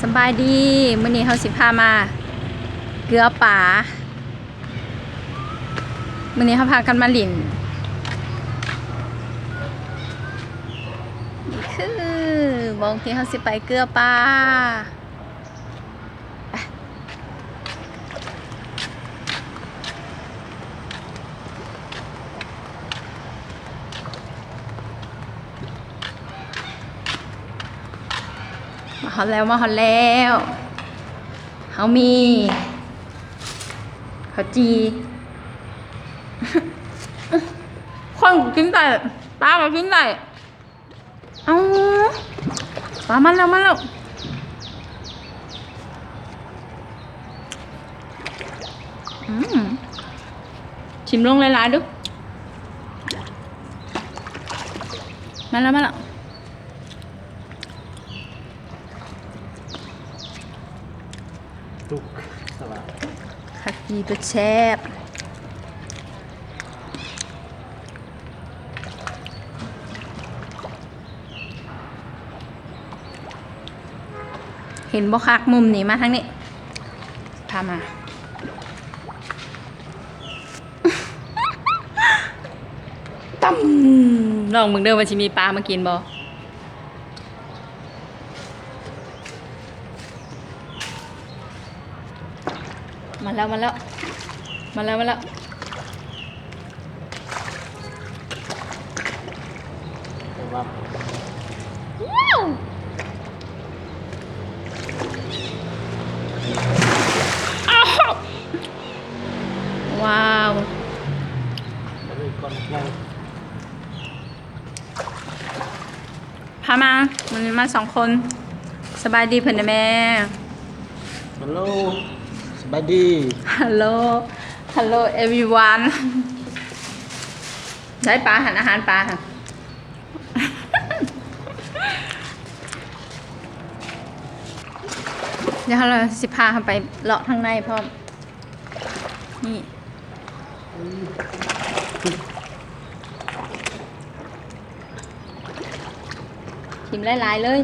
สบายดีมื้อนี้เฮาสิพามาเกลือป่ามื้อนี้เฮาพากันมาหลินนี่คือบ่องที่เฮาสิไปเกลือป่ามาฮอดแล้วเฮามีข้าวจีคนก็กินได้ปลาก็กินได้เอ้าปลามาแล้วชิมลงหลายๆดูมาแล้วตุกสบาย ข้าวจีตัวแซ่บเห็นบ่คักมุมนี้มาทางนี้พามาตั้มลองมึงเดินว่าสิมีปลามากินบ่มาแล้วแต่ว่าว้าว เลยก่อนไง พามามันมา2 คนสบายดีเพิ่นนะแม่ ฮัลโหลสบายดี ฮัลโหล everyone ได้ปลาหันอาหารปลาค่ะเดี๋ยวเราสิพาไปเลาะทางในพร้อมนี่ชิมหลายๆเลย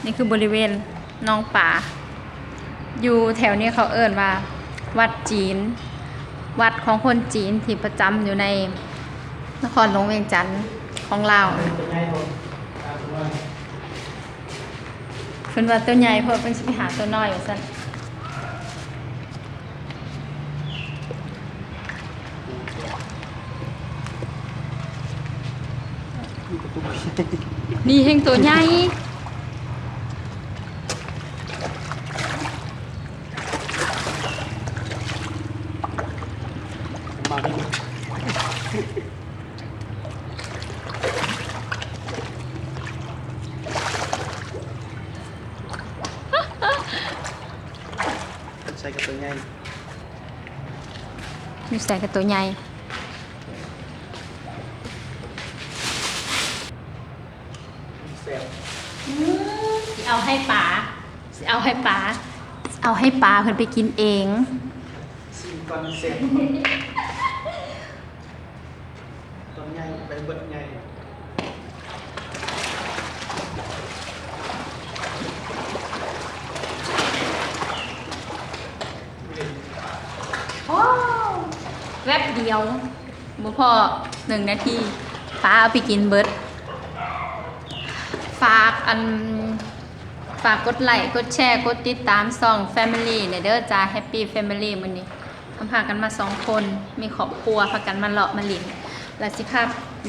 นี่คือบริเวณหนองป่าอยู่แถวนี้เขาเอิ้นว่าวัดจีนวัดของคนจีนที่ประจำอยู่ในนครหลวงเวียงจันทน์ของลาวเพิ่นว่าตัวใหญ่เพราะเป็นสิไปหาตัวน้อยว่าซั่นนี่แห่งตัวใหญ่มาดิใส่กับตัวใหญ่ มีใส่กับตัวใหญ่แซ่บ เอาให้ป๋าเอาให้ป๋าเพิ่นไปกินเอง ซีก่อนแซ่บตัวใหญ่ไปเบิดใหญ่ แวบเดียวบ่พอ1 นาทีป๋าเอาไปกินเบิดฝากกดไลค์กดแชร์กดติดตามช่อง Family ในเด้อจ้า Happy Family มื้อนี้พากันมา2 คนมีครอบครัวพากันมาเลาะมาหลินแล้วสิพา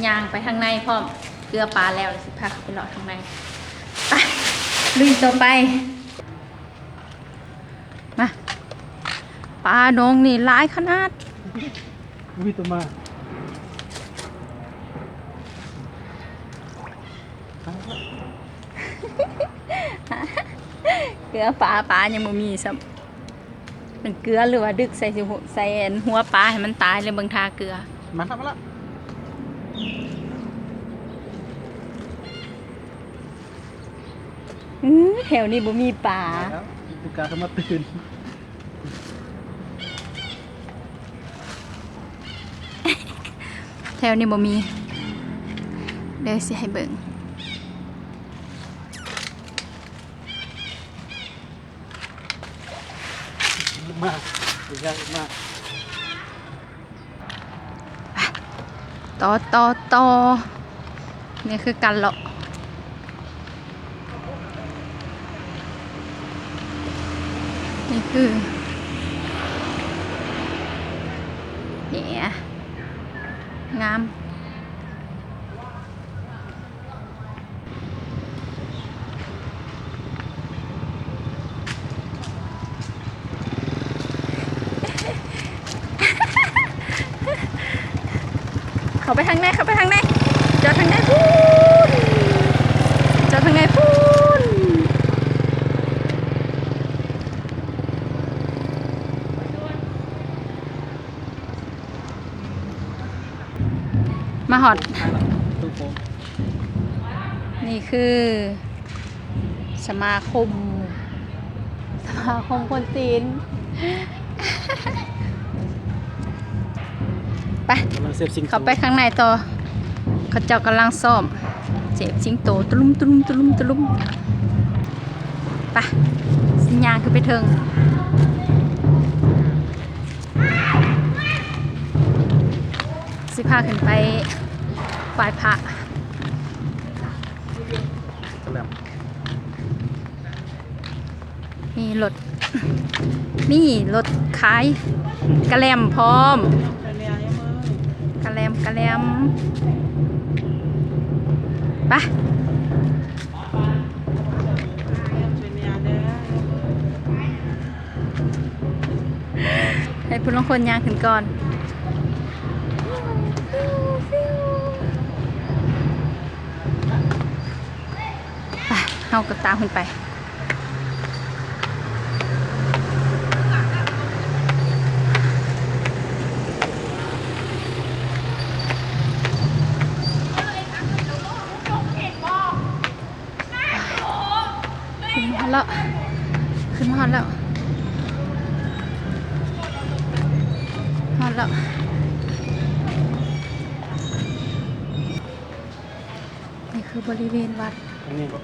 ย่างไปทางในพร้อมเกลือปลาแล้วสิพาไปเลาะทางในไปลุยต่อไปมาปลาดงนี่หลายขนาด วิตมา เกลือปลายังบ่มีซ้ำเป็นเกลือหรือว่าดึกใส่หัวปลาให้มันตายเลยเบิ่งทาเกลือ มาครับมาละ แถวนี้บ่มีปลา แล้วตุกาเขามาตื่น แถวนี้บ่มี เดี๋ยวสิให้เบิ่ง มากยากมาก ต่อนี่คือการเลาะนี่คือเนี่ยงามเข้าไปทางไหนจอดทางไหนพูนจอดทางไหนพูนมาหอด ทุกคน นี่คือสมาคมคนจีน ไป กำลังเซฟซิง เข้าไปข้างในต่อเขาเจ้ากำลังซ่อมเจ็บสิงโตตะลุมไปสัญญาณคือไปเทิงสิพาขึ้นไปไหว้พระ กระแลม มีรถขายกระแลมพร้อมกระแลมไปให้ผู้ลงคนย่างขึ้นก่อนไปเฮาก็ตามขึ้นไปขึ้นมาแล้วนี่คือบริเวณวัด อันนี้ก็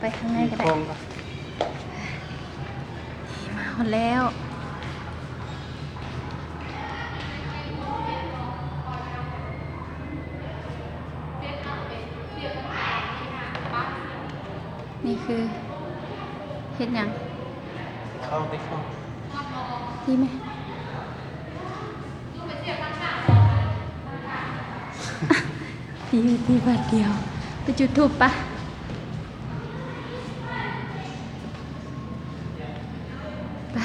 ไปข้างในก็ได้ คลอง มาหมดแล้วนี่คือเฮ็ดหยัง เข้าไปเข้า ดีไหม ดีบาทเดียวไปจุดธูปปะไป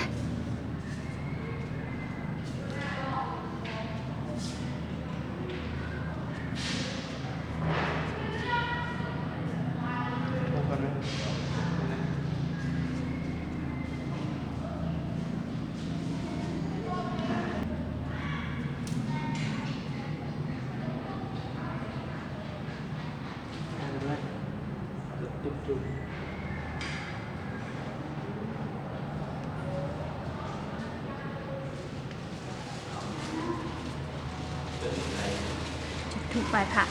จุดธูปไหว้พระ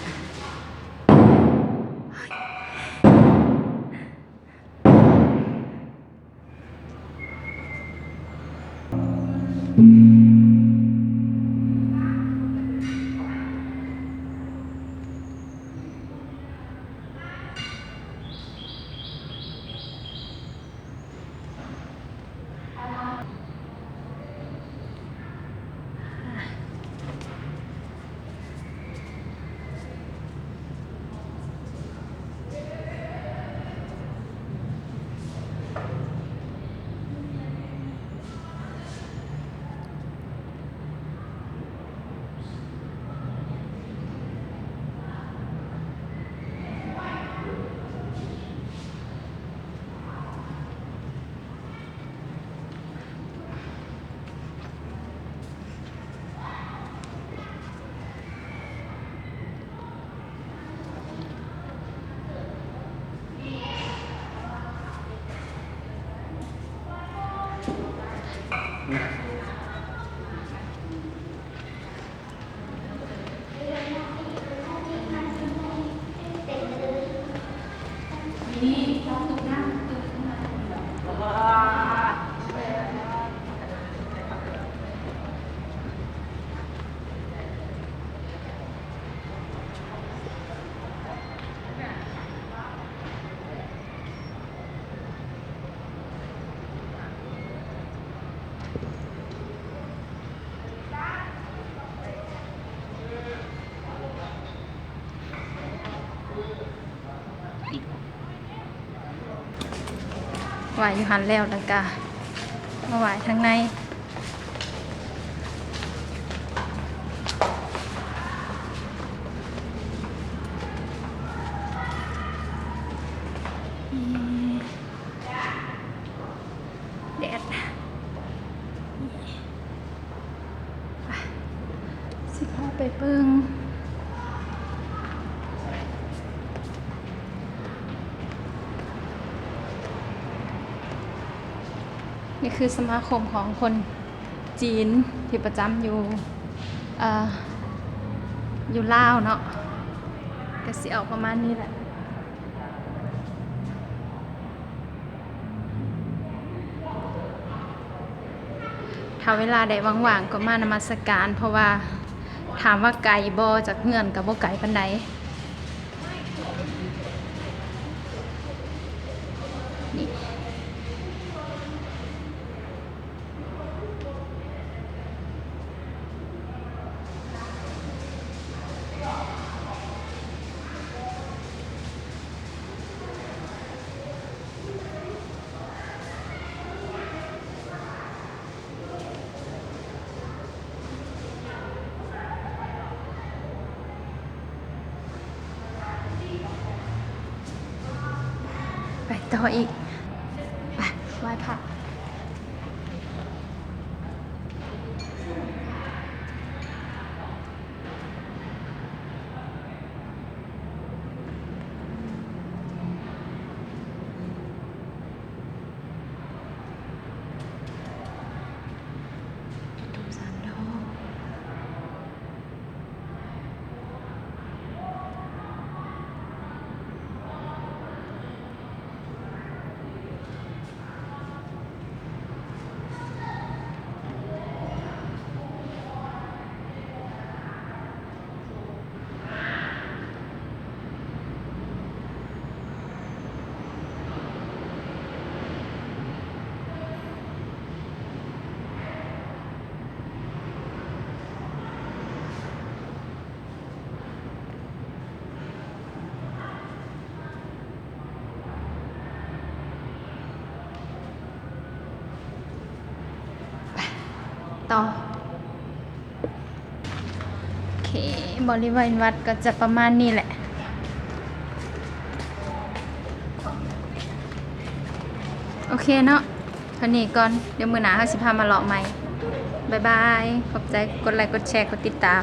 ไหวอยู่หันแล้วแล้วก็มาไหวทางในแดดสิพาไปเบิ่งนี่คือสมาคมของคนจีนที่ประจำอยู่อยู่ลาวเนาะก็สิเอาประมาณนี้แหละถ้าเวลาได้ว่างๆก็มานมัสการเพราะว่าถามว่าไกลบ่จากเฮือนกับบ่ไกลปานใดนี่ไปต่ออีกไปไหว้พระทูป3 ดอกต่อโอเคบริเวณวัดก็จะประมาณนี้แหละโอเคเนาะเท่านี้ก่อนเดี๋ยวมื้อหน้าเฮาสิพามาเลาะใหม่บ๊ายบายขอบใจกดไลค์กดแชร์กดติดตาม